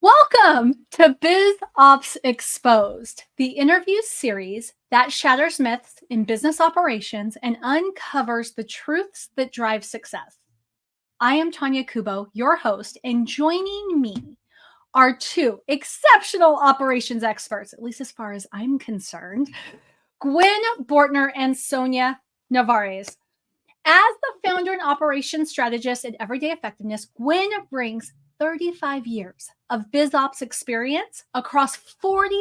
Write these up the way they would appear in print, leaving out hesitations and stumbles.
Welcome to Biz Ops Exposed, the interview series that shatters myths in business operations and uncovers the truths that drive success. I am Tonya Kubo, your host, and joining me are two exceptional operations experts, at least as far as I'm concerned, Gwen Bortner and Sonia Narvaez. As the founder and operations strategist at Everyday Effectiveness, Gwen brings 35 years of biz ops experience across 40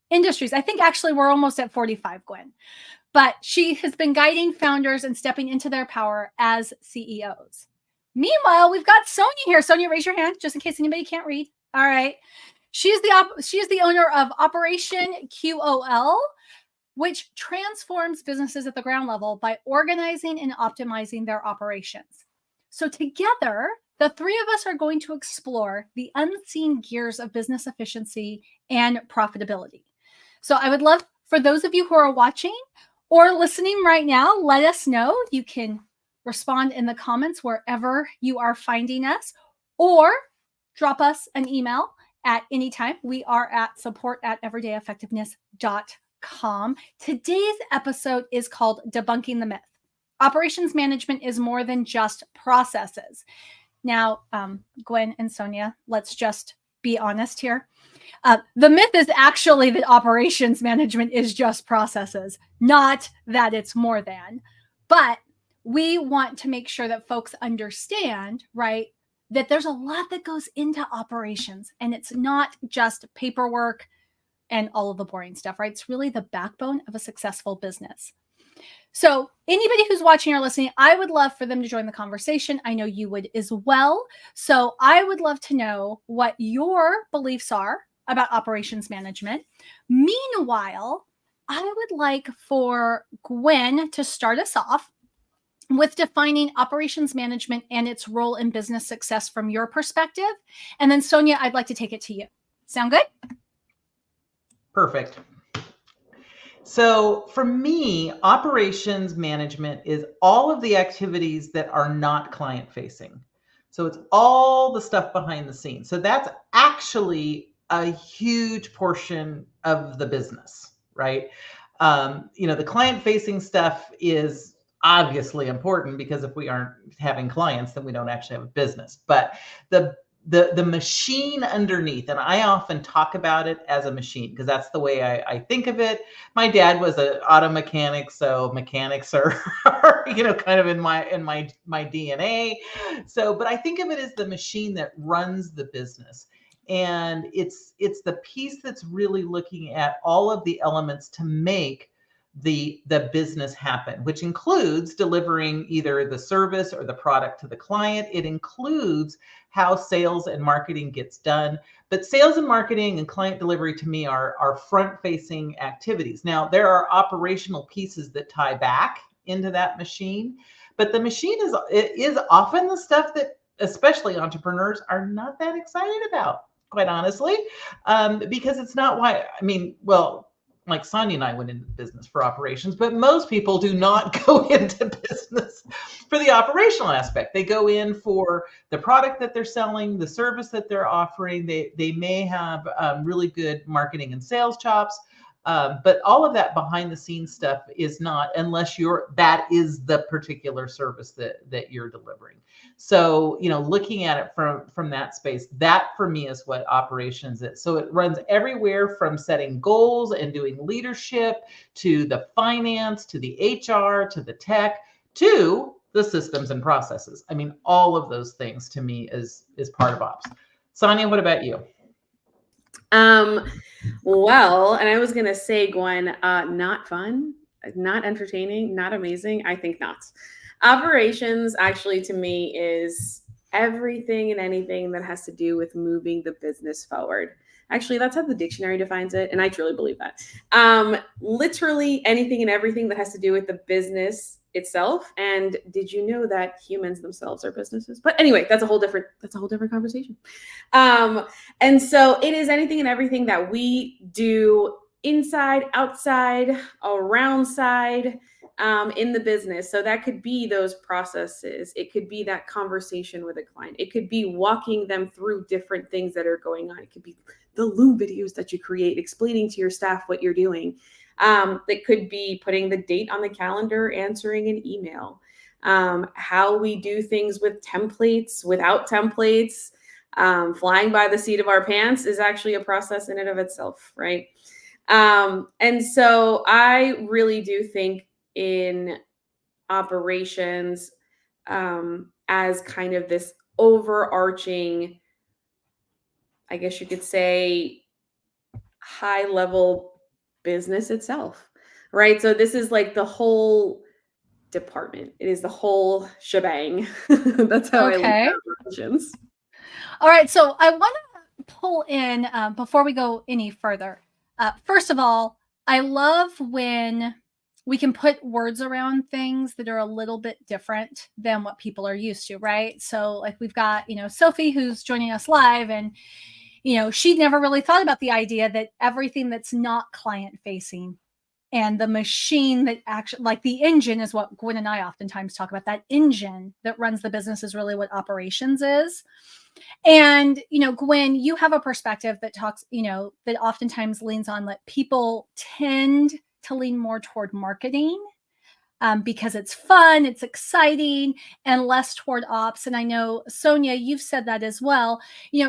industries. I think actually we're almost at 45, Gwen. But she has been guiding founders and stepping into their power as CEOs. Meanwhile, we've got Sonia here. Sonia, raise your hand just in case anybody can't read. All right. She is the owner of Operation QOL, which transforms businesses at the ground level by organizing and optimizing their operations. So together, the three of us are going to explore the unseen gears of business efficiency and profitability. So I would love for those of you who are watching or listening right now, let us know. You can respond in the comments wherever you are finding us, or drop us an email at any time. We are at support@everydayeffectiveness.com. Today's episode is called Debunking the Myth. Operations management is more than just processes. Now, Gwen and Sonia, let's just be honest here. The myth is actually that operations management is just processes, not that it's more than. But we want to make sure that folks understand, right, that there's a lot that goes into operations, and it's not just paperwork and all of the boring stuff, right? It's really the backbone of a successful business. So anybody who's watching or listening, I would love for them to join the conversation. I know you would as well. So I would love to know what your beliefs are about operations management. Meanwhile, I would like for Gwen to start us off with defining operations management and its role in business success from your perspective. And then Sonia, I'd like to take it to you. Sound good? Perfect. So for me, operations management is all of the activities that are not client facing. So it's all the stuff behind the scenes. So that's actually a huge portion of the business, right? The client facing stuff is obviously important, because if we aren't having clients, then we don't actually have a business. But the machine underneath, and I often talk about it as a machine because that's the way I think of it. My dad was an auto mechanic, so mechanics are kind of in my DNA. So, but I think of it as the machine that runs the business. And it's the piece that's really looking at all of the elements to make the business happen, which includes delivering either the service or the product to the client. It includes how sales and marketing gets done. But sales and marketing and client delivery to me are front-facing activities. Now, there are operational pieces that tie back into that machine, but the machine is often the stuff that especially entrepreneurs are not that excited about, quite honestly, because it's not why, like Sonia and I went into business for operations, but most people do not go into business for the operational aspect. They go in for the product that they're selling, the service that they're offering. They may have really good marketing and sales chops, but all of that behind the scenes stuff is not, unless that is the particular service that you're delivering. So, looking at it from that space, that for me is what operations is. So it runs everywhere from setting goals and doing leadership, to the finance, to the HR, to the tech, to the systems and processes. I mean, all of those things to me is part of ops. Sonia, what about you? Well, and I was going to say, Gwen, not fun, not entertaining, not amazing. I think not. Operations actually to me is everything and anything that has to do with moving the business forward. Actually, that's how the dictionary defines it, and I truly believe that. Literally anything and everything that has to do with the business itself. And did you know that humans themselves are businesses? But anyway, that's a whole different conversation. And so it is anything and everything that we do inside, outside, around side, in the business. So that could be those processes. It could be that conversation with a client. It could be walking them through different things that are going on. It could be the Loom videos that you create, explaining to your staff what you're doing. It could be putting the date on the calendar, answering an email. How we do things with templates, without templates, flying by the seat of our pants is actually a process in and of itself, right? And so I really do think in operations as kind of this overarching, I guess you could say, high level business itself, right? So this is like the whole department. It is the whole shebang. That's how I look Okay. at operations. All right. So I want to pull in before we go any further. First of all, I love when we can put words around things that are a little bit different than what people are used to, right? So, like, we've got, Sophie who's joining us live, and, she'd never really thought about the idea that everything that's not client facing and the machine that actually, like, the engine is what Gwen and I oftentimes talk about. That engine that runs the business is really what operations is. And, Gwen, you have a perspective that talks, that oftentimes leans on that people tend to lean more toward marketing because it's fun, it's exciting, and less toward ops. And I know, Sonia, you've said that as well.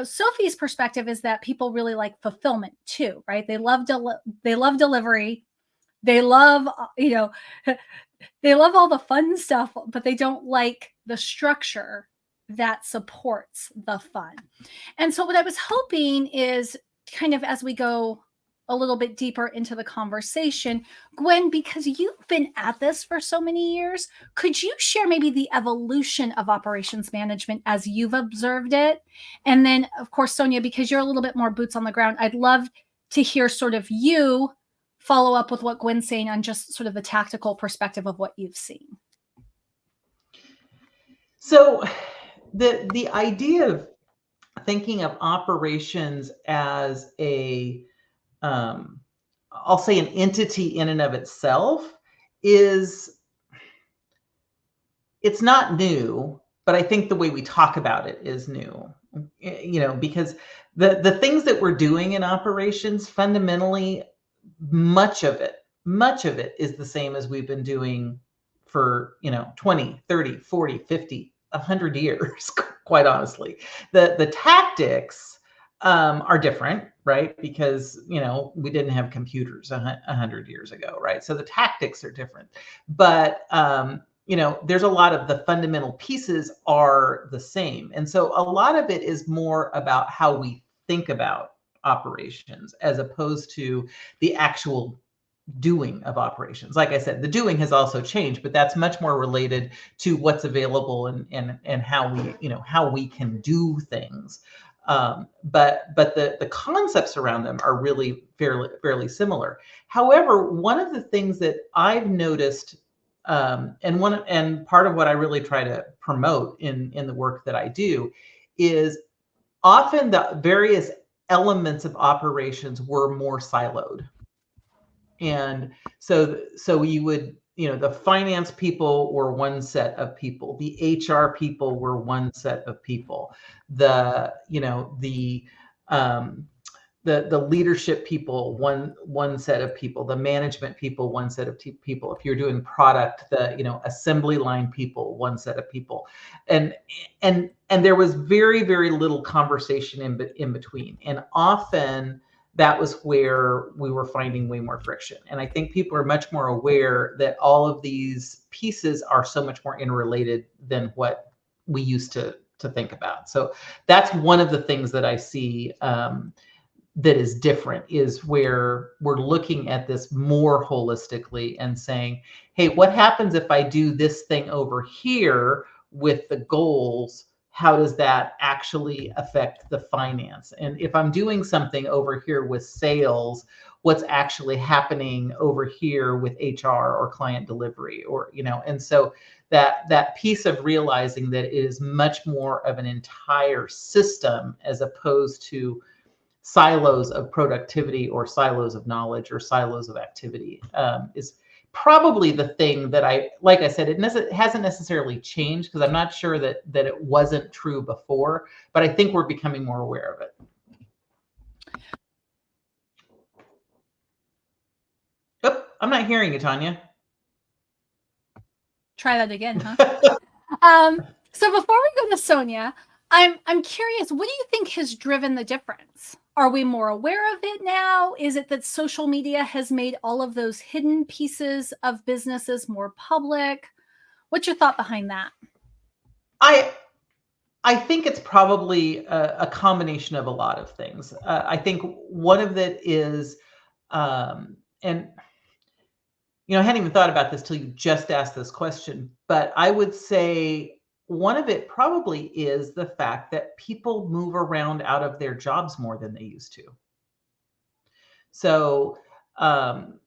Sophie's perspective is that people really like fulfillment too, right? They love delivery. They love, they love all the fun stuff, but they don't like the structure that supports the fun. And so what I was hoping is, kind of as we go a little bit deeper into the conversation, Gwen, because you've been at this for so many years, could you share maybe the evolution of operations management as you've observed it? And then, of course, Sonia, because you're a little bit more boots on the ground, I'd love to hear sort of you follow up with what Gwen's saying on just sort of the tactical perspective of what you've seen. So the idea of thinking of operations as a, I'll say an entity in and of itself it's not new, but I think the way we talk about it is new, because the things that we're doing in operations, fundamentally, much of it is the same as we've been doing for 20, 30, 40, 50, 100 years. Quite honestly, the tactics are different, right? Because we didn't have computers 100 years ago, right? So the tactics are different, but there's a lot of the fundamental pieces are the same, and so a lot of it is more about how we think about operations as opposed to the actual doing of operations. Like I said, the doing has also changed, but that's much more related to what's available and how we can do things. But the concepts around them are really fairly similar. However, one of the things that I've noticed, and part of what I really try to promote in the work that I do, is often the various elements of operations were more siloed. And so you would, the finance people were one set of people, the HR people were one set of people, the leadership people, one set of people, the management people, one set of people. If you're doing product, the assembly line people, one set of people, and there was very, very little conversation in between, and often that was where we were finding way more friction. And I think people are much more aware that all of these pieces are so much more interrelated than what we used to think about. So that's one of the things that I see that is different, is where we're looking at this more holistically and saying, hey, what happens if I do this thing over here with the goals? How does that actually affect the finance? And if I'm doing something over here with sales, what's actually happening over here with HR or client delivery, or, and so that piece of realizing that it is much more of an entire system as opposed to silos of productivity or silos of knowledge or silos of activity is probably the thing that like I said, it hasn't necessarily changed, because I'm not sure that it wasn't true before, but I think we're becoming more aware of it. Oh, I'm not hearing you, Tonya. Try that again, huh? So before we go to Sonia, I'm curious, what do you think has driven the difference? Are we more aware of it now? Is it that social media has made all of those hidden pieces of businesses more public? What's your thought behind that? I think it's probably a combination of a lot of things. I think one of it is, and I hadn't even thought about this till you just asked this question, but I would say one of it probably is the fact that people move around out of their jobs more than they used to. So, I'm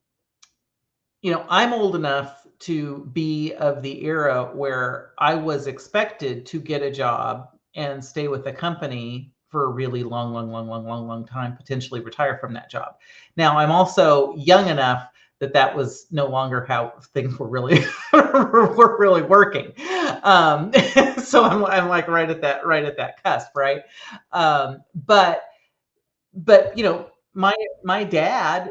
old enough to be of the era where I was expected to get a job and stay with the company for a really long time, potentially retire from that job. Now, I'm also young enough that was no longer how things were really were really working. So I'm like right at that cusp, right? But my dad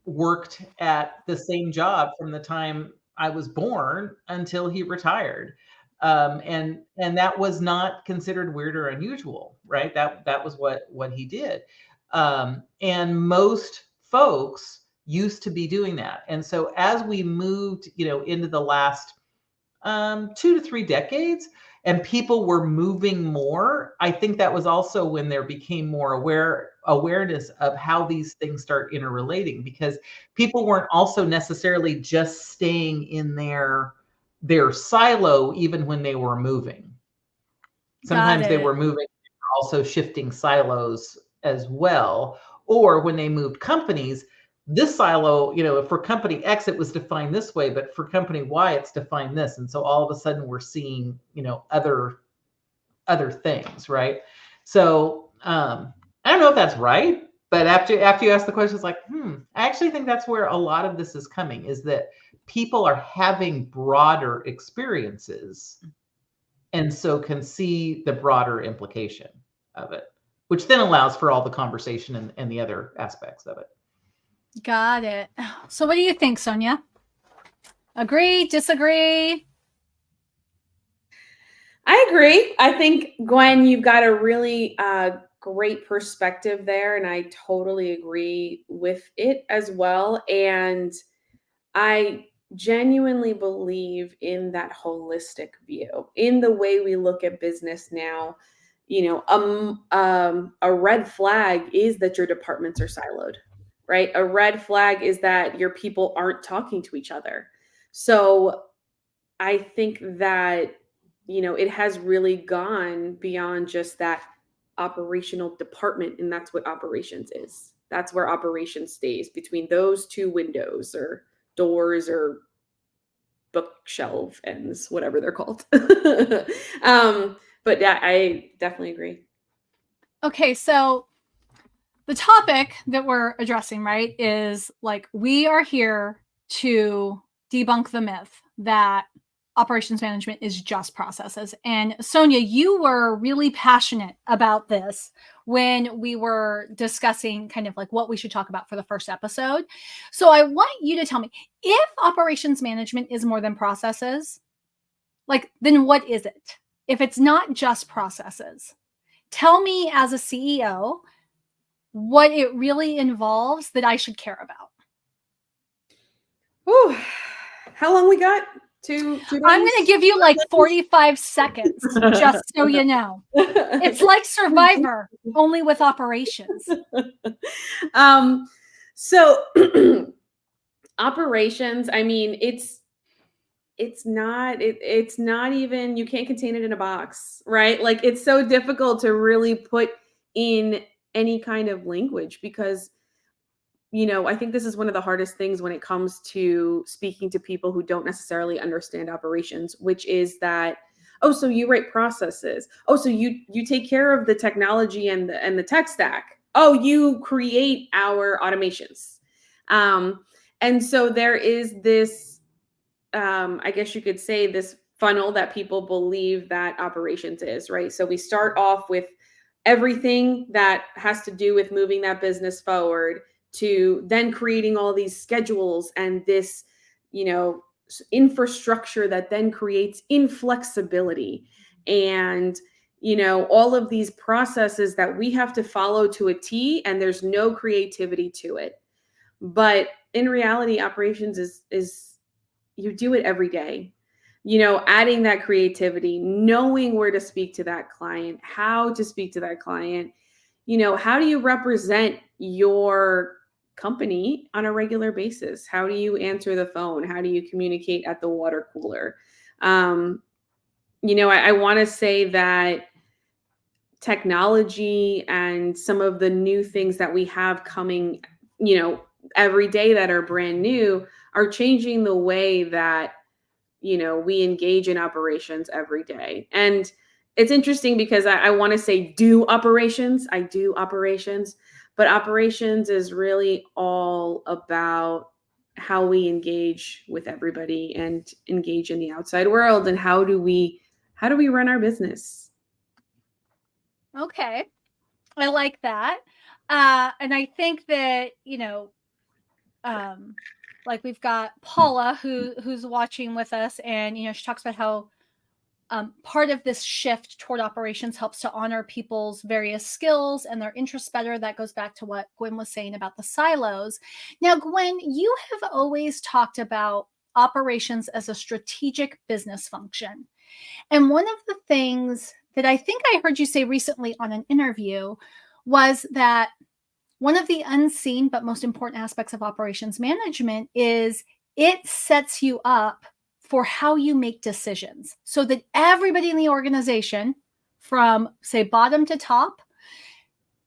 worked at the same job from the time I was born until he retired. And that was not considered weird or unusual, right? That was what he did. And most folks used to be doing that. And so as we moved, into the last 2 to 3 decades, and people were moving more, I think that was also when there became more awareness of how these things start interrelating, because people weren't also necessarily just staying in their silo even when they were moving. Sometimes they were moving, also shifting silos as well. Or when they moved companies, this silo, for company X, it was defined this way, but for company Y, it's defined this. And so all of a sudden we're seeing, other things, right? So I don't know if that's right, but after you ask the question, it's like, I actually think that's where a lot of this is coming, is that people are having broader experiences, and so can see the broader implication of it, which then allows for all the conversation and the other aspects of it. Got it. So what do you think, Sonia? Agree, disagree? I agree. I think, Gwen, you've got a really great perspective there, and I totally agree with it as well. And I genuinely believe in that holistic view, in the way we look at business now. A red flag is that your departments are siloed, right? A red flag is that your people aren't talking to each other. So I think that, it has really gone beyond just that operational department, and that's what operations is. That's where operations stays, between those two windows or doors or bookshelf ends, whatever they're called. But yeah, I definitely agree. Okay, so the topic that we're addressing, right, is like, we are here to debunk the myth that operations management is just processes. And Sonia, you were really passionate about this when we were discussing kind of like what we should talk about for the first episode. So I want you to tell me, if operations management is more than processes, then what is it? If it's not just processes, tell me as a CEO what it really involves that I should care about. Ooh, how long we got? 2 days? I'm going to give you like 45 seconds, just so you know. It's like Survivor, only with operations. So operations, I mean, it's not even, you can't contain it in a box, right? Like, it's so difficult to really put in any kind of language, because I think this is one of the hardest things when it comes to speaking to people who don't necessarily understand operations, which is that, oh, so you write processes. Oh, so you take care of the technology and the tech stack. Oh, you create our automations. And so there is this, I guess you could say, this funnel that people believe that operations is, right? So we start off with everything that has to do with moving that business forward, to then creating all these schedules and this, infrastructure that then creates inflexibility, and all of these processes that we have to follow to a T, and there's no creativity to it. But in reality, operations is you do it every day. Adding that creativity, knowing where to speak to that client, how to speak to that client, how do you represent your company on a regular basis? How do you answer the phone? How do you communicate at the water cooler? I want to say that technology and some of the new things that we have coming, every day that are brand new, are changing the way that, we engage in operations every day. And it's interesting because I want to say I do operations, but operations is really all about how we engage with everybody and engage in the outside world, and how do we run our business. Okay. I like that. And I think that, like we've got Paula who's watching with us, and she talks about how part of this shift toward operations helps to honor people's various skills and their interests better. That goes back to what Gwen was saying about the silos. Now, Gwen, you have always talked about operations as a strategic business function. And one of the things that I think I heard you say recently on an interview was that one of the unseen but most important aspects of operations management is it sets you up for how you make decisions, so that everybody in the organization, from say bottom to top,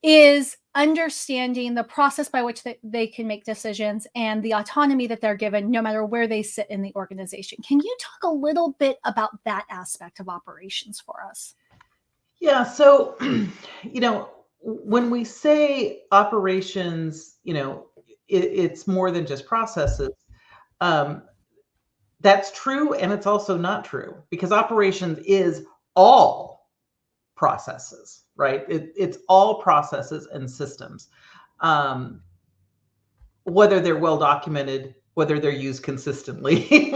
is understanding the process by which they can make decisions and the autonomy that they're given no matter where they sit in the organization. Can you talk a little bit about that aspect of operations for us? Yeah. So, when we say operations, it's more than just processes. That's true, and it's also not true, because operations is all processes, right? It's all processes and systems, whether they're well documented, whether they're used consistently,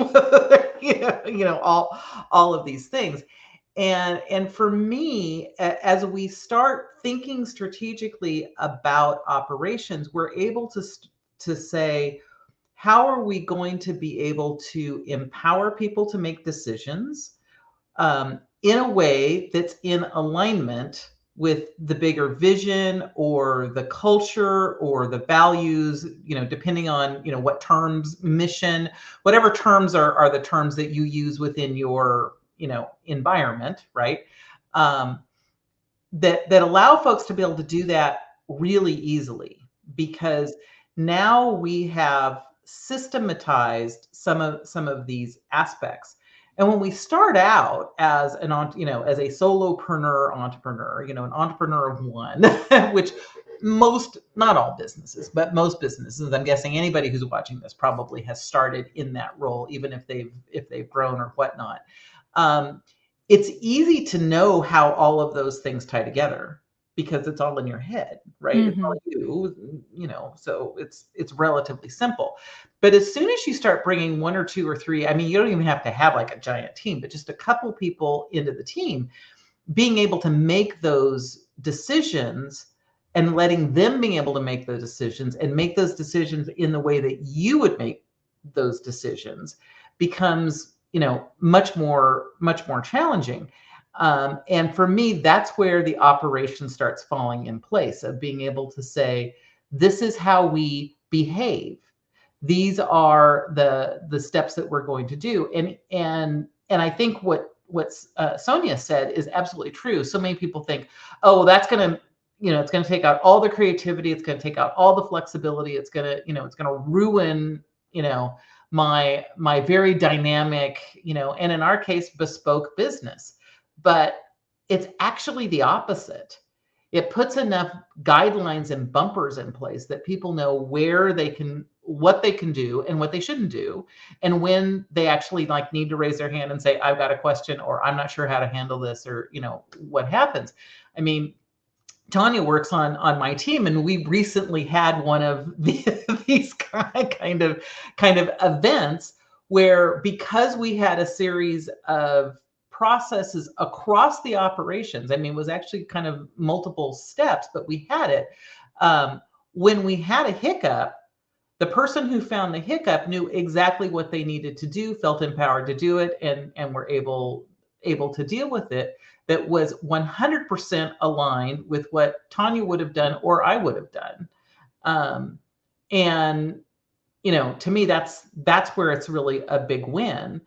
all of these things. And for me, as we start thinking strategically about operations, we're able to say, how are we going to be able to empower people to make decisions in a way that's in alignment with the bigger vision or the culture or the values, depending on, what terms, mission, whatever terms are the terms that you use within your, environment, right? That allow folks to be able to do that really easily, because now we have systematized some of these aspects. And when we start out as as a solopreneur entrepreneur, an entrepreneur of one, which not all businesses, but most businesses, I'm guessing anybody who's watching this probably has started in that role, even if they've grown or whatnot. It's easy to know how all of those things tie together, because it's all in your head, right? Mm-hmm. It's all you, so it's relatively simple. But as soon as you start bringing one or two or three, you don't even have to have like a giant team, but just a couple people into the team, being able to make those decisions and letting them be able to make those decisions and make those decisions in the way that you would make those decisions becomes, much more challenging. And for me, that's where the operation starts falling in place, of being able to say, this is how we behave. These are the steps that we're going to do. And I think what Sonia said is absolutely true. So many people think, oh, well, that's going to, it's going to take out all the creativity. It's going to take out all the flexibility. It's going to, it's going to ruin, my very dynamic, and in our case, bespoke business. But it's actually the opposite. It puts enough guidelines and bumpers in place that people know where they can what they can do and what they shouldn't do, and when they actually like need to raise their hand and say, I've got a question, or I'm not sure how to handle this, or what happens. I mean, Tonya works on my team, and we recently had one of these kind of events where, because we had a series of processes across the operations, I mean, it was actually kind of multiple steps, but we had it. When we had a hiccup, the person who found the hiccup knew exactly what they needed to do, felt empowered to do it, and were able to deal with it. That was 100% aligned with what Tonya would have done or I would have done. And to me, that's where it's really a big win.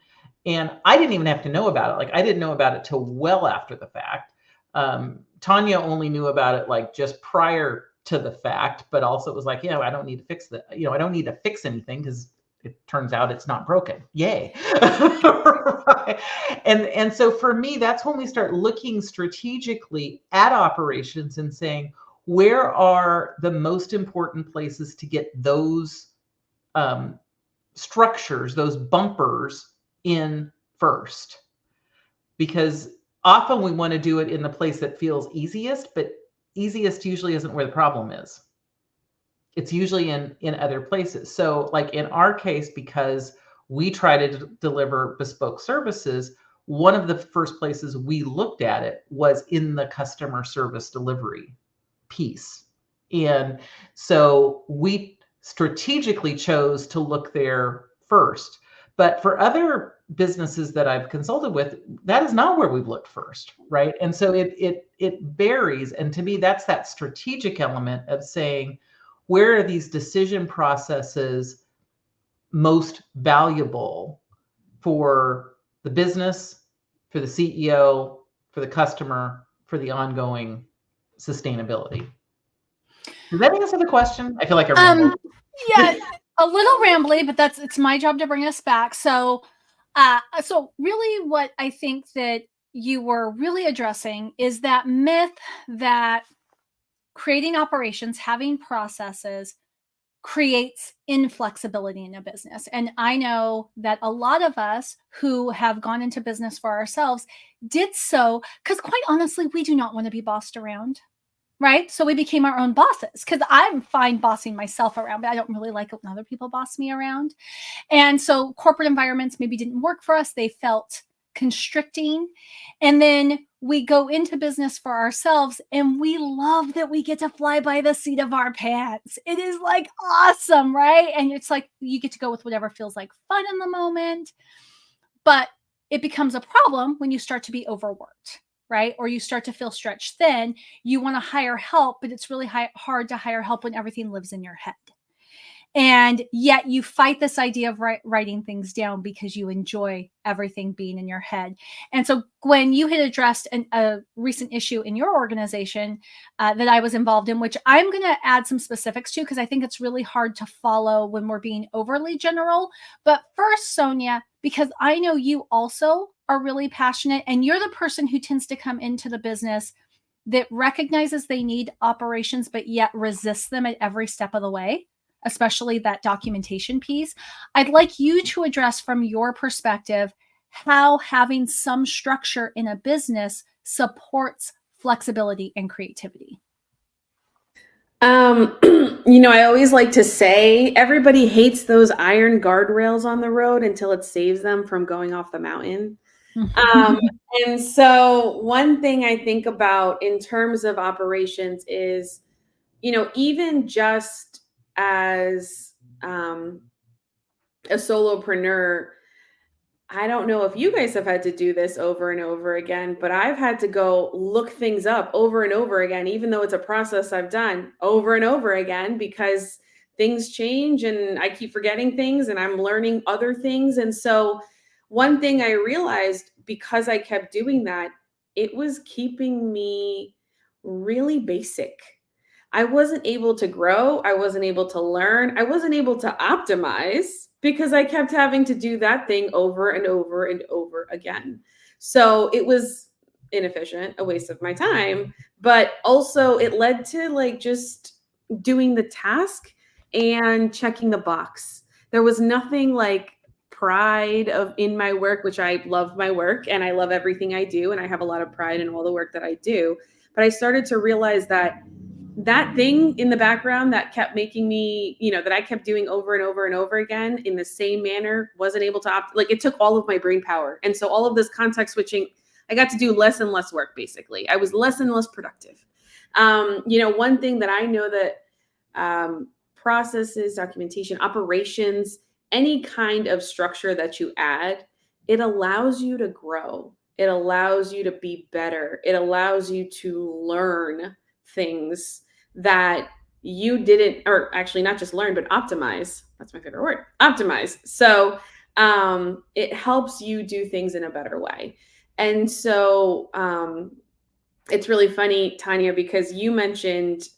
And I didn't even have to know about it. Like, I didn't know about it till well after the fact. Tonya only knew about it like just prior to the fact, but also it was like, I don't need to fix that. I don't need to fix anything because it turns out it's not broken. Yay. Right. And so for me, that's when we start looking strategically at operations and saying, where are the most important places to get those structures, those bumpers in first? Because often we want to do it in the place that feels easiest, but easiest usually isn't where the problem is. It's usually in other places. So like in our case, because we try to deliver bespoke services, one of the first places we looked at it was in the customer service delivery piece. And so we strategically chose to look there first. But for other businesses that I've consulted with, that is not where we've looked first, right? And so it varies. And to me, that's that strategic element of saying, where are these decision processes most valuable for the business, for the CEO, for the customer, for the ongoing sustainability? Does that answer the question? I feel like yeah, a little rambly, but it's my job to bring us back. So really what I think that you were really addressing is that myth that creating operations, having processes creates inflexibility in a business. And I know that a lot of us who have gone into business for ourselves did so because, quite honestly, we do not want to be bossed around. Right. So we became our own bosses, because I'm fine bossing myself around, but I don't really like it when other people boss me around. And so corporate environments maybe didn't work for us. They felt constricting. And then we go into business for ourselves, and we love that we get to fly by the seat of our pants. It is like awesome, right? And it's like you get to go with whatever feels like fun in the moment. But it becomes a problem when you start to be overworked, right? Or you start to feel stretched thin. You want to hire help, but it's really hard to hire help when everything lives in your head. And yet you fight this idea of writing things down because you enjoy everything being in your head. And so, Gwen, you had addressed a recent issue in your organization that I was involved in, which I'm going to add some specifics to, because I think it's really hard to follow when we're being overly general. But first, Sonia, because I know you also are really passionate, and you're the person who tends to come into the business that recognizes they need operations, but yet resists them at every step of the way, especially that documentation piece. I'd like you to address from your perspective how having some structure in a business supports flexibility and creativity. I always like to say everybody hates those iron guardrails on the road until it saves them from going off the mountain. And so one thing I think about in terms of operations is, even just as a solopreneur, I don't know if you guys have had to do this over and over again, but I've had to go look things up over and over again, even though it's a process I've done over and over again, because things change and I keep forgetting things and I'm learning other things. And so one thing I realized, because I kept doing that, it was keeping me really basic. I wasn't able to grow. I wasn't able to learn. I wasn't able to optimize because I kept having to do that thing over and over and over again. So it was inefficient, a waste of my time, but also it led to like just doing the task and checking the box. There was nothing like pride in my work, which I love my work and I love everything I do. And I have a lot of pride in all the work that I do. But I started to realize that thing in the background that kept making me, that I kept doing over and over and over again in the same manner, wasn't able to it took all of my brain power. And so all of this context switching, I got to do less and less work. Basically, I was less and less productive. One thing that I know that processes, documentation, operations, any kind of structure that you add, it allows you to grow. It allows you to be better. It allows you to learn things that you didn't, or actually not just learn, but optimize. That's my favorite word, optimize. So it helps you do things in a better way. And so it's really funny, Tonya, because you mentioned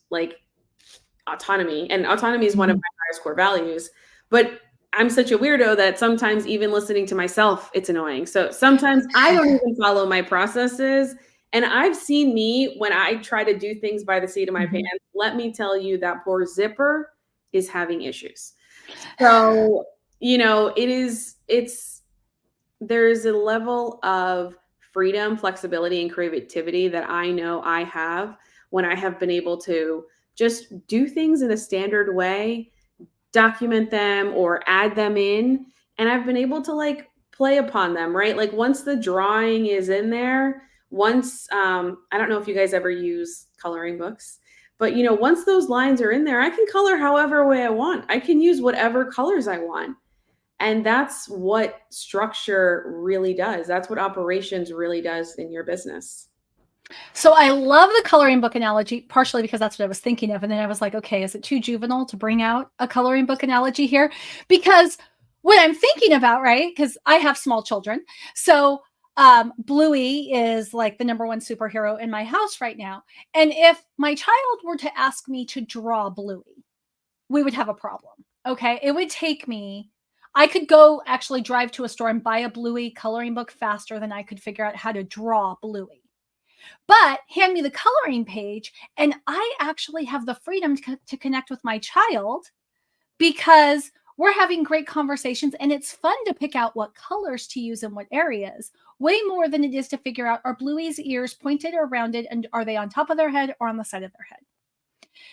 autonomy, and autonomy is one of my highest core values, but I'm such a weirdo that sometimes even listening to myself, it's annoying. So sometimes I don't even follow my processes. And I've seen me when I try to do things by the seat of my pants. Let me tell you, that poor zipper is having issues. So, there's a level of freedom, flexibility, and creativity that I know I have when I have been able to just do things in a standard way, document them or add them in. And I've been able to play upon them, right? Once the drawing is in there, once, I don't know if you guys ever use coloring books, but once those lines are in there, I can color however way I want. I can use whatever colors I want. And that's what structure really does. That's what operations really does in your business. So I love the coloring book analogy, partially because that's what I was thinking of. And then I was like, okay, is it too juvenile to bring out a coloring book analogy here? Because what I'm thinking about, right, because I have small children. So Bluey is like the number one superhero in my house right now. And if my child were to ask me to draw Bluey, we would have a problem. Okay. It would take me, I could go actually drive to a store and buy a Bluey coloring book faster than I could figure out how to draw Bluey. But hand me the coloring page, and I actually have the freedom to connect with my child because we're having great conversations, and it's fun to pick out what colors to use in what areas, way more than it is to figure out, are Bluey's ears pointed or rounded, and are they on top of their head or on the side of their head?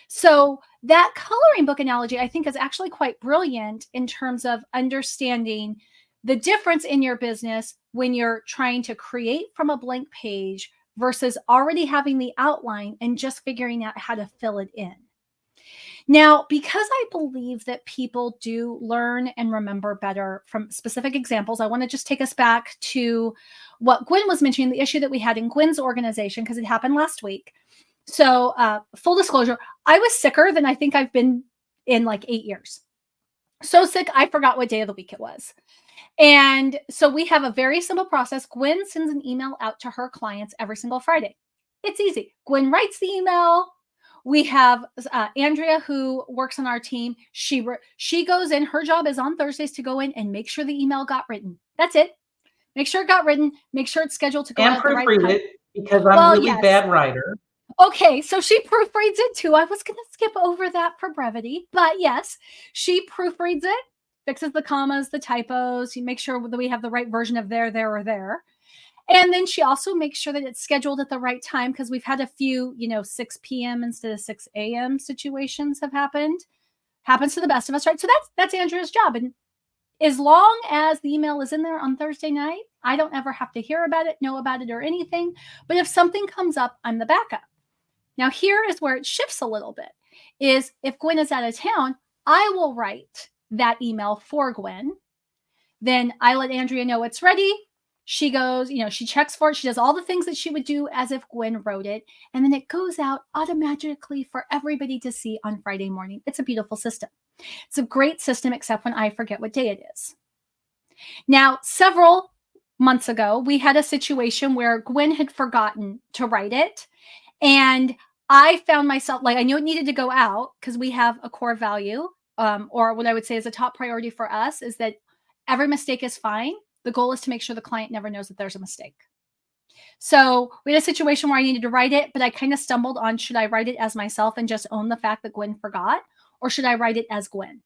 So that coloring book analogy, I think, is actually quite brilliant in terms of understanding the difference in your business when you're trying to create from a blank page versus already having the outline and just figuring out how to fill it in. Now, because I believe that people do learn and remember better from specific examples, I want to just take us back to what Gwen was mentioning, the issue that we had in Gwen's organization, because it happened last week. So full disclosure, I was sicker than I think I've been in like 8 years. So sick, I forgot what day of the week it was. And so we have a very simple process. Gwen sends an email out to her clients every single Friday. It's easy. Gwen writes the email. We have Andrea, who works on our team. She goes in. Her job is on Thursdays to go in and make sure the email got written. That's it. Make sure it got written. Make sure it's scheduled to go out at the right time. And proofread it, because I'm a really bad writer. Okay, so she proofreads it too. I was going to skip over that for brevity, but yes, she proofreads it, fixes the commas, the typos. You make sure that we have the right version of there, or there. And then she also makes sure that it's scheduled at the right time, because we've had a few, 6 p.m. instead of 6 a.m. situations have happened. Happens to the best of us, right? So that's Andrea's job. And as long as the email is in there on Thursday night, I don't ever have to hear about it, know about it, or anything. But if something comes up, I'm the backup. Now, here is where it shifts a little bit, is if Gwen is out of town, I will write that email for Gwen. Then I let Andrea know it's ready. She goes, she checks for it. She does all the things that she would do as if Gwen wrote it. And then it goes out automatically for everybody to see on Friday morning. It's a beautiful system. It's a great system, except when I forget what day it is. Now, several months ago, we had a situation where Gwen had forgotten to write it. And I found myself, I knew it needed to go out because we have a core value, or what I would say is a top priority for us, is that every mistake is fine. The goal is to make sure the client never knows that there's a mistake. So we had a situation where I needed to write it, but I kind of stumbled on, should I write it as myself and just own the fact that Gwen forgot? or should I write it as Gwen?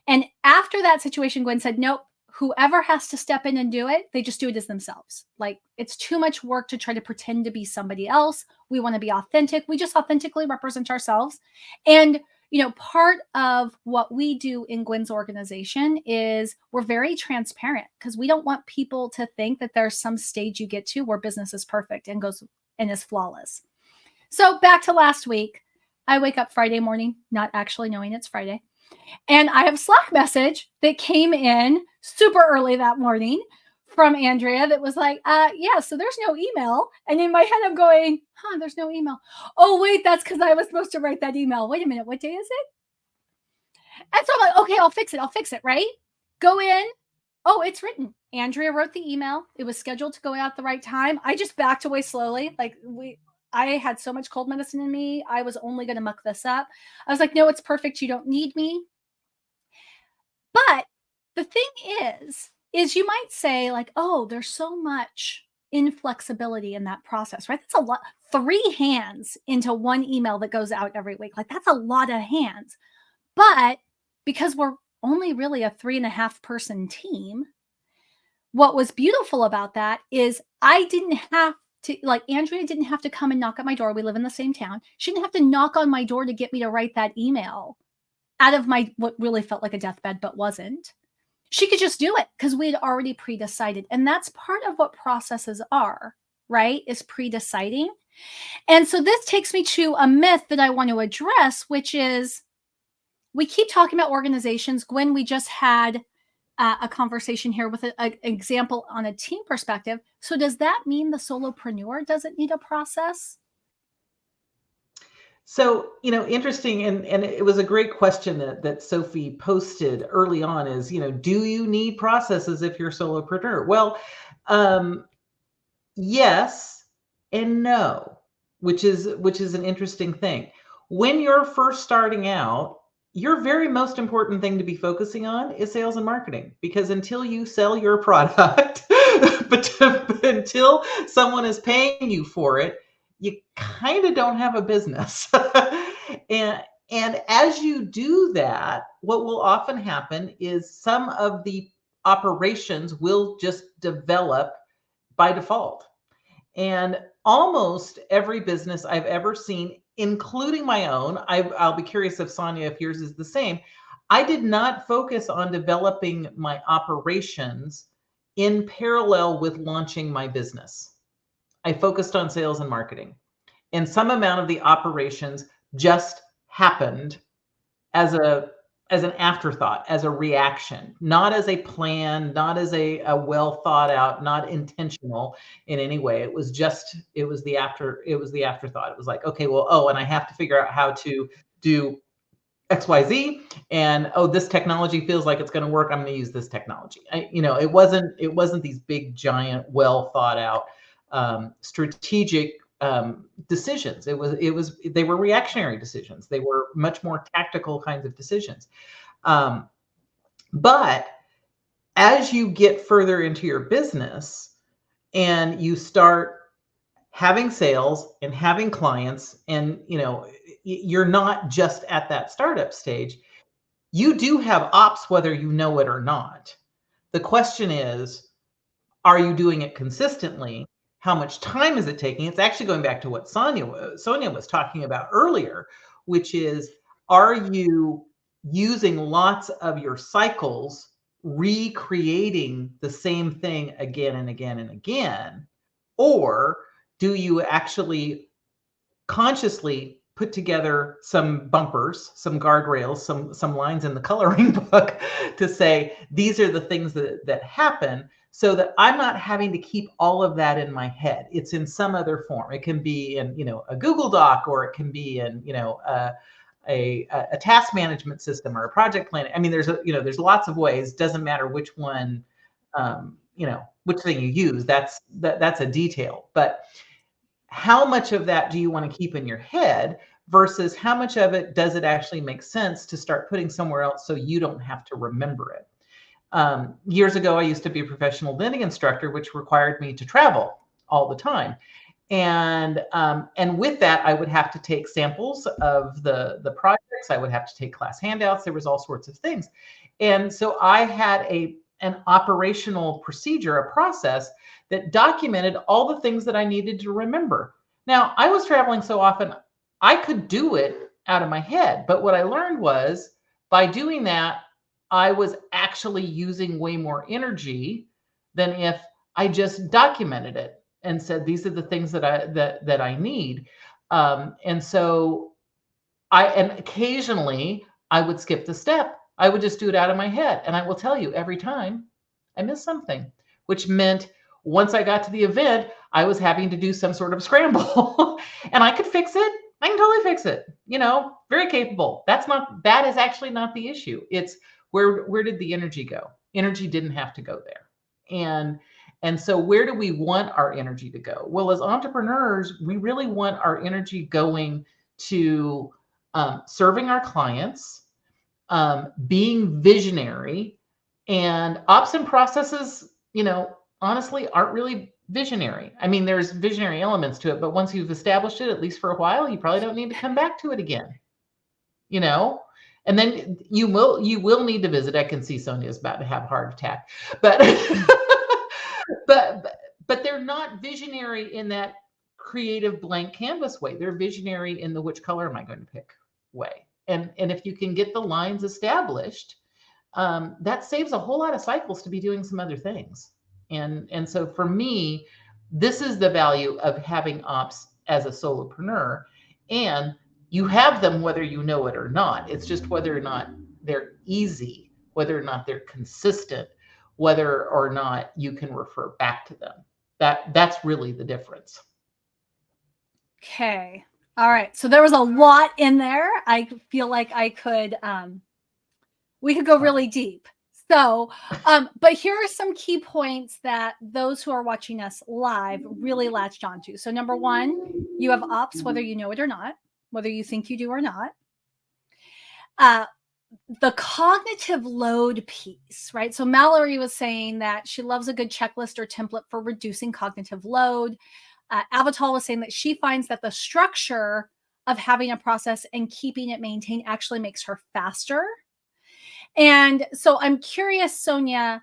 And after that situation, Gwen said, nope, whoever has to step in and do it, they just do it as themselves. Like, it's too much work to try to pretend to be somebody else. We want to be authentic. We just authentically represent ourselves. And, you know, part of what we do in Gwen's organization is we're very transparent because we don't want people to think that there's some stage you get to where business is perfect and goes and is flawless. So back to last week, I wake up Friday morning, not actually knowing it's Friday. And I have a Slack message that came in super early that morning from Andrea that was like, yeah, so there's no email. And in my head, I'm going, there's no email. Oh, wait, that's because I was supposed to write that email. Wait a minute, what day is it? And so I'm like, okay, I'll fix it, right? Go in. Oh, it's written. Andrea wrote the email. It was scheduled to go out at the right time. I just backed away slowly. I had so much cold medicine in me. I was only going to muck this up. I was like, no, it's perfect. You don't need me. But the thing is you might say like, oh, there's so much inflexibility in that process, right? That's a lot. 3 hands into one email that goes out every week. Like, that's a lot of hands. But because we're only really a 3.5 person team, what was beautiful about that is I didn't have to, like, Andrea didn't have to come and knock at my door. We live in the same town. She didn't have to knock on my door to get me to write that email out of my, what really felt like a deathbed, but wasn't. She could just do it because we had already pre-decided. And that's part of what processes are, right? Is pre-deciding. And so this takes me to a myth that I want to address, which is we keep talking about organizations. Gwen, we just had a conversation here with an example on a team perspective. So does that mean the solopreneur doesn't need a process? So, you know, interesting. And it was a great question that Sophie posted early on is, you know, do you need processes if you're a solopreneur? Well, yes and no, which is an interesting thing. When you're first starting out, your very most important thing to be focusing on is sales and marketing, because until you sell your product, but until someone is paying you for it, you kind of don't have a business. And as you do that, what will often happen is some of the operations will just develop by default. And almost every business I've ever seen, including my own, I'll be curious if Sonia, if yours is the same. I did not focus on developing my operations in parallel with launching my business. I focused on sales and marketing. And some amount of the operations just happened as an afterthought, as a reaction, not as a plan, not as a well thought out, not intentional in any way. It was the afterthought. It was like, okay, well, and I have to figure out how to do XYZ, and this technology feels like it's going to work. I'm going to use this technology. It wasn't these big, giant, well thought out, strategic decisions. They were reactionary decisions. They were much more tactical kinds of decisions. But as you get further into your business and you start having sales and having clients, and you're not just at that startup stage, you do have ops whether you know it or not. The question is, are you doing it consistently? How much time is it taking? It's actually going back to what Sonia was talking about earlier, which is, are you using lots of your cycles recreating the same thing again and again and again? Or do you actually consciously put together some bumpers, some guardrails, some lines in the coloring book to say, these are the things that happen, so that I'm not having to keep all of that in my head. It's in some other form. It can be in, a Google Doc, or it can be in, a task management system or a project plan. I mean, there's lots of ways. Doesn't matter which one, which thing you use. That's a detail. But how much of that do you want to keep in your head versus how much of it does it actually make sense to start putting somewhere else so you don't have to remember it? Years ago, I used to be a professional vending instructor, which required me to travel all the time. And with that, I would have to take samples of the projects. I would have to take class handouts. There was all sorts of things. And so I had an operational procedure, a process that documented all the things that I needed to remember. Now, I was traveling so often, I could do it out of my head. But what I learned was by doing that, I was actually using way more energy than if I just documented it and said, these are the things that I need. And so and occasionally I would skip the step. I would just do it out of my head. And I will tell you, every time I missed something, which meant once I got to the event, I was having to do some sort of scramble and I could fix it. I can totally fix it. Very capable. That is actually not the issue. It's where did the energy go? Energy didn't have to go there. And so where do we want our energy to go? Well, as entrepreneurs, we really want our energy going to serving our clients, being visionary, and ops and processes, honestly, aren't really visionary. I mean, there's visionary elements to it, but once you've established it, at least for a while, you probably don't need to come back to it again, and then you will need to visit. I can see Sonia's about to have a heart attack, but but they're not visionary in that creative blank canvas way. They're visionary in the which color am I going to pick way. And if you can get the lines established, that saves a whole lot of cycles to be doing some other things. And so for me, this is the value of having ops as a solopreneur. And you have them whether you know it or not. It's just whether or not they're easy, whether or not they're consistent, whether or not you can refer back to them. That's really the difference. Okay. All right. So there was a lot in there. I feel like we could go really deep. So, but here are some key points that those who are watching us live really latched onto. So number one, you have ops, whether you know it or not, whether you think you do or not. The cognitive load piece, right? So Mallory was saying that she loves a good checklist or template for reducing cognitive load. Avital was saying that she finds that the structure of having a process and keeping it maintained actually makes her faster. And so I'm curious, Sonia,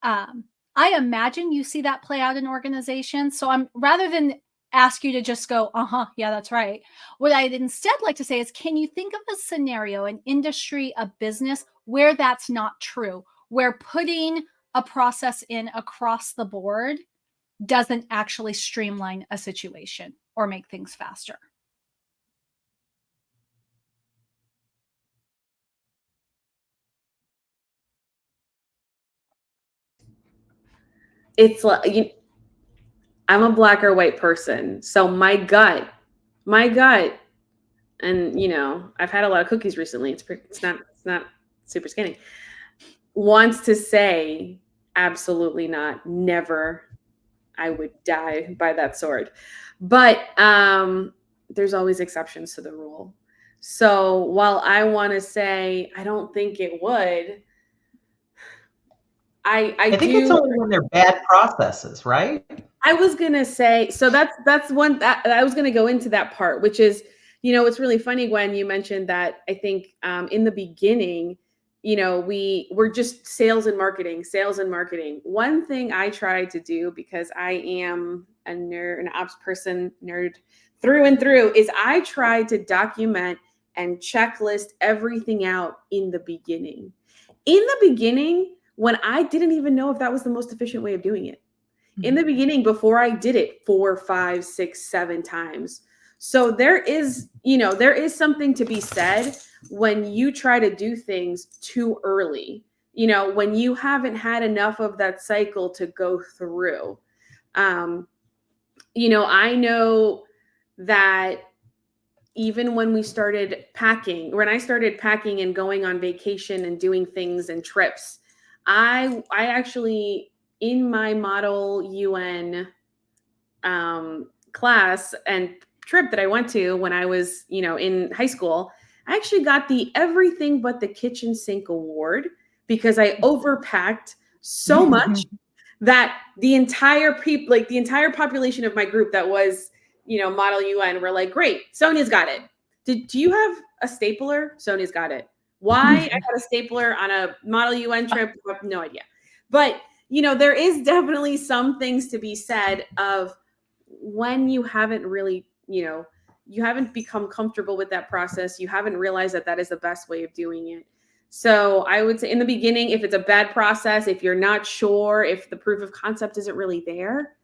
I imagine you see that play out in organizations. So I'm rather than ask you to just go, yeah, that's right. What I'd instead like to say is, can you think of a scenario, an industry, a business where that's not true, where putting a process in across the board doesn't actually streamline a situation or make things faster? It's like, I'm a black or white person. So my gut, and I've had a lot of cookies recently. It's not super skinny. Wants to say absolutely not, never. I would die by that sword. But there's always exceptions to the rule. So while I want to say I don't think it would, I think it's only when they're bad processes, right? I was gonna say, so that's one that I was gonna go into that part, which is, it's really funny, Gwen, you mentioned that. I think in the beginning, we're just sales and marketing. One thing I try to do, because I am a nerd, an ops person, nerd through and through, is I try to document and checklist everything out in the beginning. When I didn't even know if that was the most efficient way of doing it. In the beginning, before I did it 4, 5, 6, 7 times. So there is something to be said when you try to do things too early, when you haven't had enough of that cycle to go through. I know that even when I started packing and going on vacation and doing things and trips, I actually, in my Model UN class and trip that I went to when I was, in high school, I actually got the everything but the kitchen sink award because I overpacked so much that the entire the entire population of my group that was, Model UN were like, great, Sonia's got it. Do you have a stapler? Sonia's got it. Why? I got a stapler on a Model UN trip. I have no idea. But, there is definitely some things to be said of when you haven't really, you haven't become comfortable with that process. You haven't realized that is the best way of doing it. So I would say in the beginning, if it's a bad process, if you're not sure, if the proof of concept isn't really there,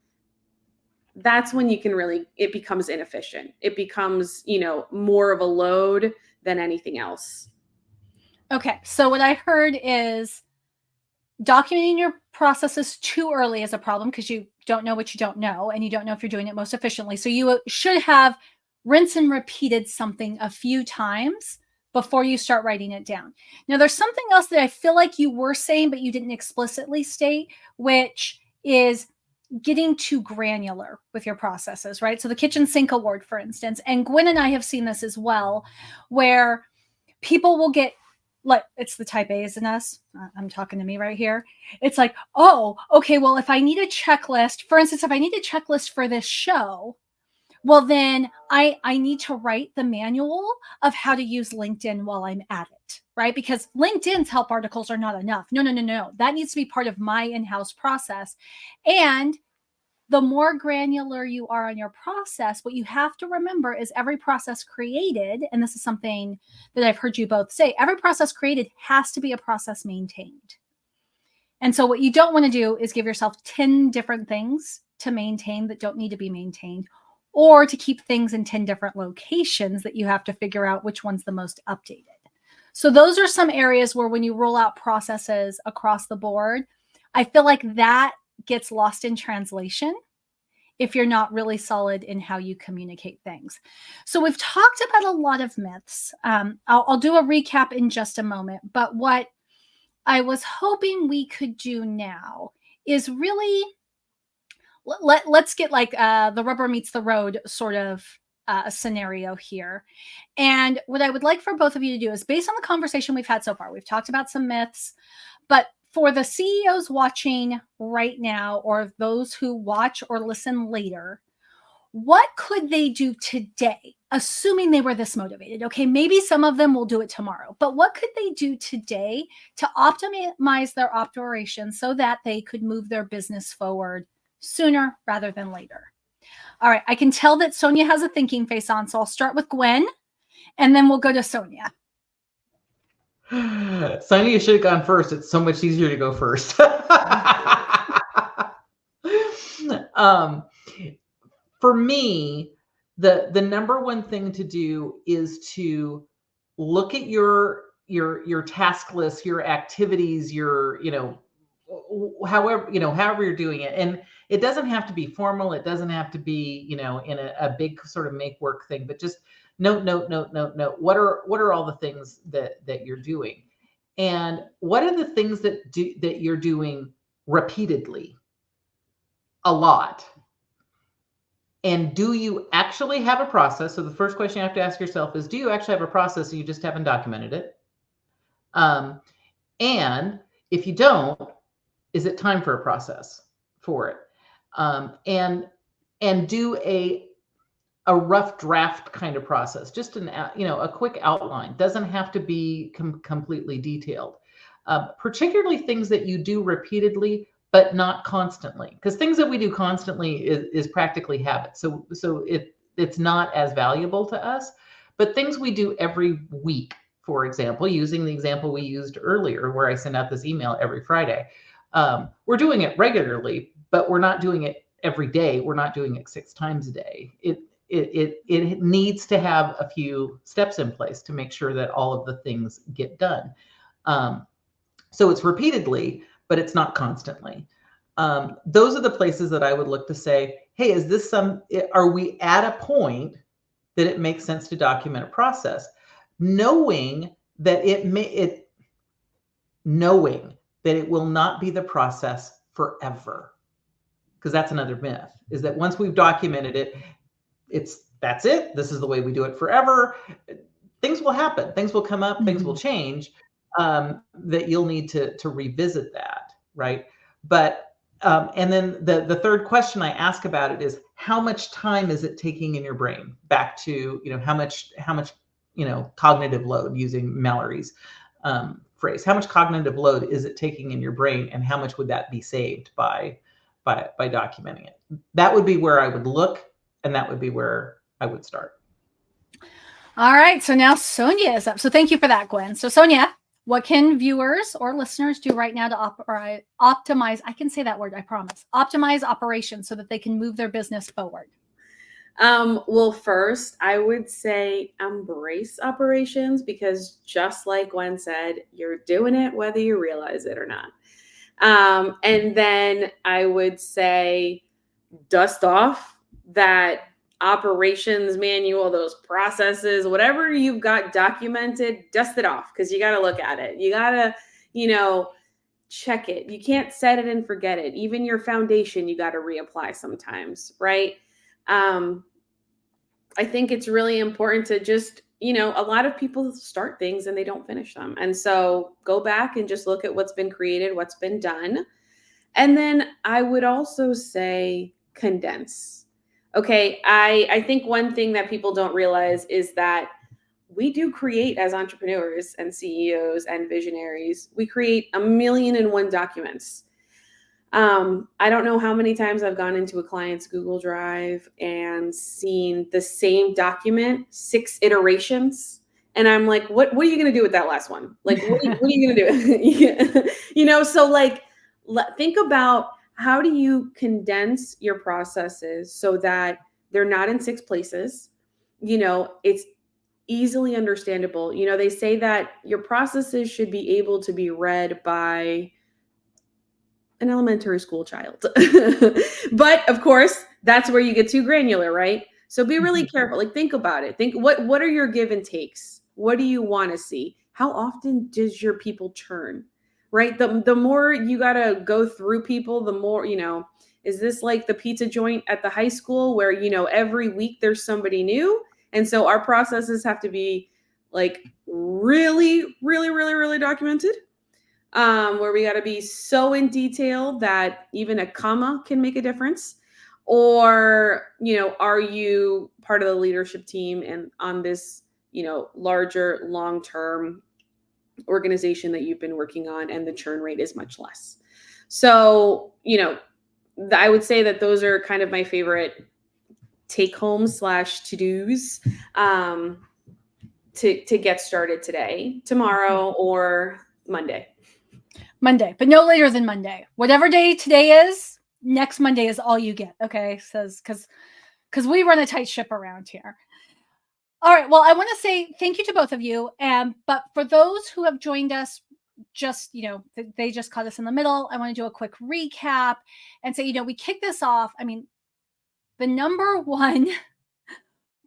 that's when it becomes inefficient. It becomes, more of a load than anything else. Okay. So what I heard is documenting your processes too early is a problem because you don't know what you don't know, and you don't know if you're doing it most efficiently. So you should have rinse and repeated something a few times before you start writing it down. Now, there's something else that I feel like you were saying, but you didn't explicitly state, which is getting too granular with your processes, right? So the kitchen sink award, for instance, and Gwen and I have seen this as well, where people will get, like, it's the type A's in us. I'm talking to me right here. It's like, oh, okay, well, if I need a checklist, for instance, if I need a checklist for this show, well, then I need to write the manual of how to use LinkedIn while I'm at it, right? Because LinkedIn's help articles are not enough. No. That needs to be part of my in-house process. And the more granular you are on your process, what you have to remember is every process created, and this is something that I've heard you both say, every process created has to be a process maintained. And so what you don't want to do is give yourself 10 different things to maintain that don't need to be maintained, or to keep things in 10 different locations that you have to figure out which one's the most updated. So those are some areas where when you roll out processes across the board, I feel like that gets lost in translation if you're not really solid in how you communicate things. So we've talked about a lot of myths. I'll do a recap in just a moment, but what I was hoping we could do now is really let's get like the rubber meets the road sort of a scenario here. And what I would like for both of you to do is, based on the conversation we've had so far, we've talked about some myths, but for the CEOs watching right now, or those who watch or listen later, what could they do today, assuming they were this motivated? Okay, maybe some of them will do it tomorrow, but what could they do today to optimize their operations so that they could move their business forward sooner rather than later? All right, I can tell that Sonia has a thinking face on, so I'll start with Gwen, and then we'll go to Sonia. Sonia, you should have gone first. It's so much easier to go first. For me, the number one thing to do is to look at your task list, your activities, your, however you're doing it. And it doesn't have to be formal. It doesn't have to be, in a big sort of make work thing, but just note. What are all the things that you're doing? And what are the things that you're doing repeatedly a lot? And do you actually have a process? So the first question you have to ask yourself is, do you actually have a process and you just haven't documented it? And if you don't, is it time for a process for it? And do a rough draft kind of process, just a quick outline. Doesn't have to be completely detailed. Particularly things that you do repeatedly, but not constantly, because things that we do constantly is practically habit. So it's not as valuable to us. But things we do every week, for example, using the example we used earlier, where I send out this email every Friday, we're doing it regularly, but we're not doing it every day. We're not doing it 6 times a day. It needs to have a few steps in place to make sure that all of the things get done. So it's repeatedly, but it's not constantly. Those are the places that I would look to say, hey, are we at a point that it makes sense to document a process, knowing that it will not be the process forever? Because that's another myth, is that once we've documented it, that's it. This is the way we do it forever. Things will happen. Things will come up. Things will change. That you'll need to revisit that, right? But And then the third question I ask about it is, how much time is it taking in your brain? Back to, how much cognitive load, using Mallory's phrase. How much cognitive load is it taking in your brain, and how much would that be saved by documenting it? That would be where I would look, and that would be where I would start. All right, so now Sonia is up. So thank you for that, Gwen. So Sonia, what can viewers or listeners do right now to optimize? I can say that word, I promise. Optimize operations so that they can move their business forward. Well, first, I would say embrace operations, because just like Gwen said, you're doing it whether you realize it or not. And then I would say dust off that operations manual, those processes, whatever you've got documented, dust it off, because you got to look at it. You got to, check it. You can't set it and forget it. Even your foundation, you got to reapply sometimes, right? I think it's really important to just, a lot of people start things and they don't finish them. And so go back and just look at what's been created, what's been done. And then I would also say condense. Okay, I think one thing that people don't realize is that we do create, as entrepreneurs and CEOs and visionaries, we create 1,000,001 documents. I don't know how many times I've gone into a client's Google Drive and seen the same document 6 iterations. And I'm like, what are you going to do with that last one? Like, what are you going to do? So like, think about, how do you condense your processes so that they're not in 6 places? It's easily understandable. They say that your processes should be able to be read by an elementary school child. But of course, that's where you get too granular, right? So be really careful. Like, think about it. Think, what are your give and takes? What do you want to see? How often does your people churn, right? The more you got to go through people, the more, is this like the pizza joint at the high school where, every week there's somebody new? And so our processes have to be like really, really, really, really documented. Where we got to be so in detail that even a comma can make a difference? Or, are you part of the leadership team and on this, larger long-term organization that you've been working on, and the churn rate is much less? So, I would say that those are kind of my favorite take-home / to-dos to get started today, tomorrow, or Monday, but no later than Monday. Whatever day today is, next Monday is all you get. Okay, says because we run a tight ship around here. All right. Well, I want to say thank you to both of you. But for those who have joined us, just they just caught us in the middle, I want to do a quick recap and say, we kicked this off. I mean, the number one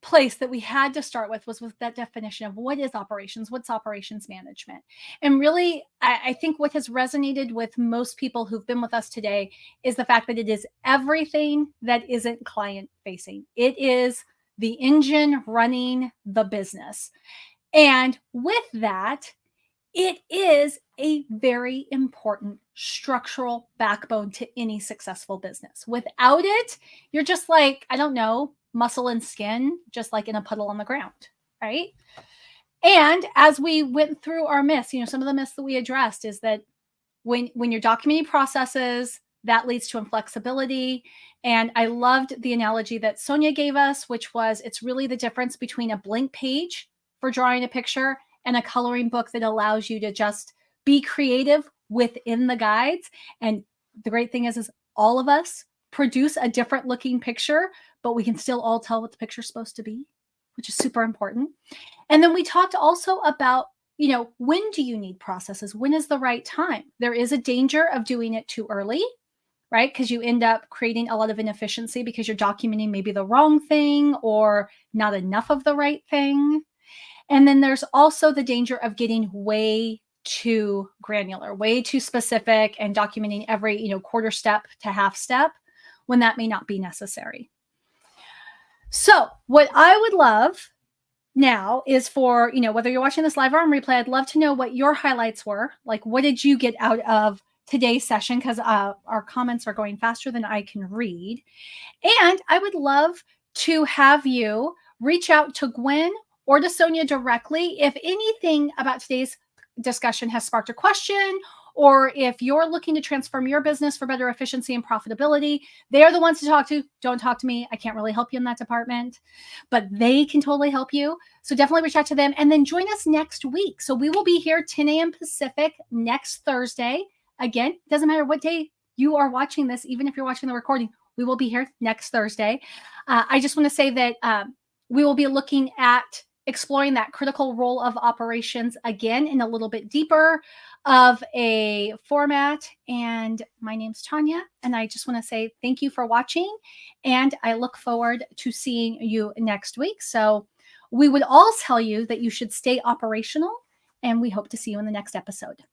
place that we had to start with was with that definition of what is operations, what's operations management. And really, I think what has resonated with most people who've been with us today is the fact that it is everything that isn't client facing. It is the engine running the business. And with that, it is a very important structural backbone to any successful business. Without it, you're just like, I don't know, muscle and skin, just like in a puddle on the ground, right? And as we went through our myths, some of the myths that we addressed is that when you're documenting processes, that leads to inflexibility. And I loved the analogy that Sonia gave us, which was, it's really the difference between a blank page for drawing a picture and a coloring book that allows you to just be creative within the guides. And the great thing is all of us produce a different looking picture, but we can still all tell what the picture's supposed to be, which is super important. And then we talked also about, when do you need processes? When is the right time? There is a danger of doing it too early, right? Because you end up creating a lot of inefficiency because you're documenting maybe the wrong thing or not enough of the right thing. And then there's also the danger of getting way too granular, way too specific, and documenting every, quarter step to half step when that may not be necessary. So what I would love now is for, whether you're watching this live or on replay, I'd love to know what your highlights were. Like, what did you get out of today's session because our comments are going faster than I can read. And I would love to have you reach out to Gwen or to Sonia directly if anything about today's discussion has sparked a question, or if you're looking to transform your business for better efficiency and profitability. They're the ones to talk to. Don't talk to me. I can't really help you in that department, but they can totally help you. So definitely reach out to them, and then join us next week. So we will be here 10 a.m. Pacific next Thursday. Again, doesn't matter what day you are watching this, even if you're watching the recording, we will be here next Thursday. I just want to say that we will be looking at exploring that critical role of operations again in a little bit deeper of a format. And my name's Tonya, and I just want to say thank you for watching, and I look forward to seeing you next week. So we would all tell you that you should stay operational, and we hope to see you in the next episode.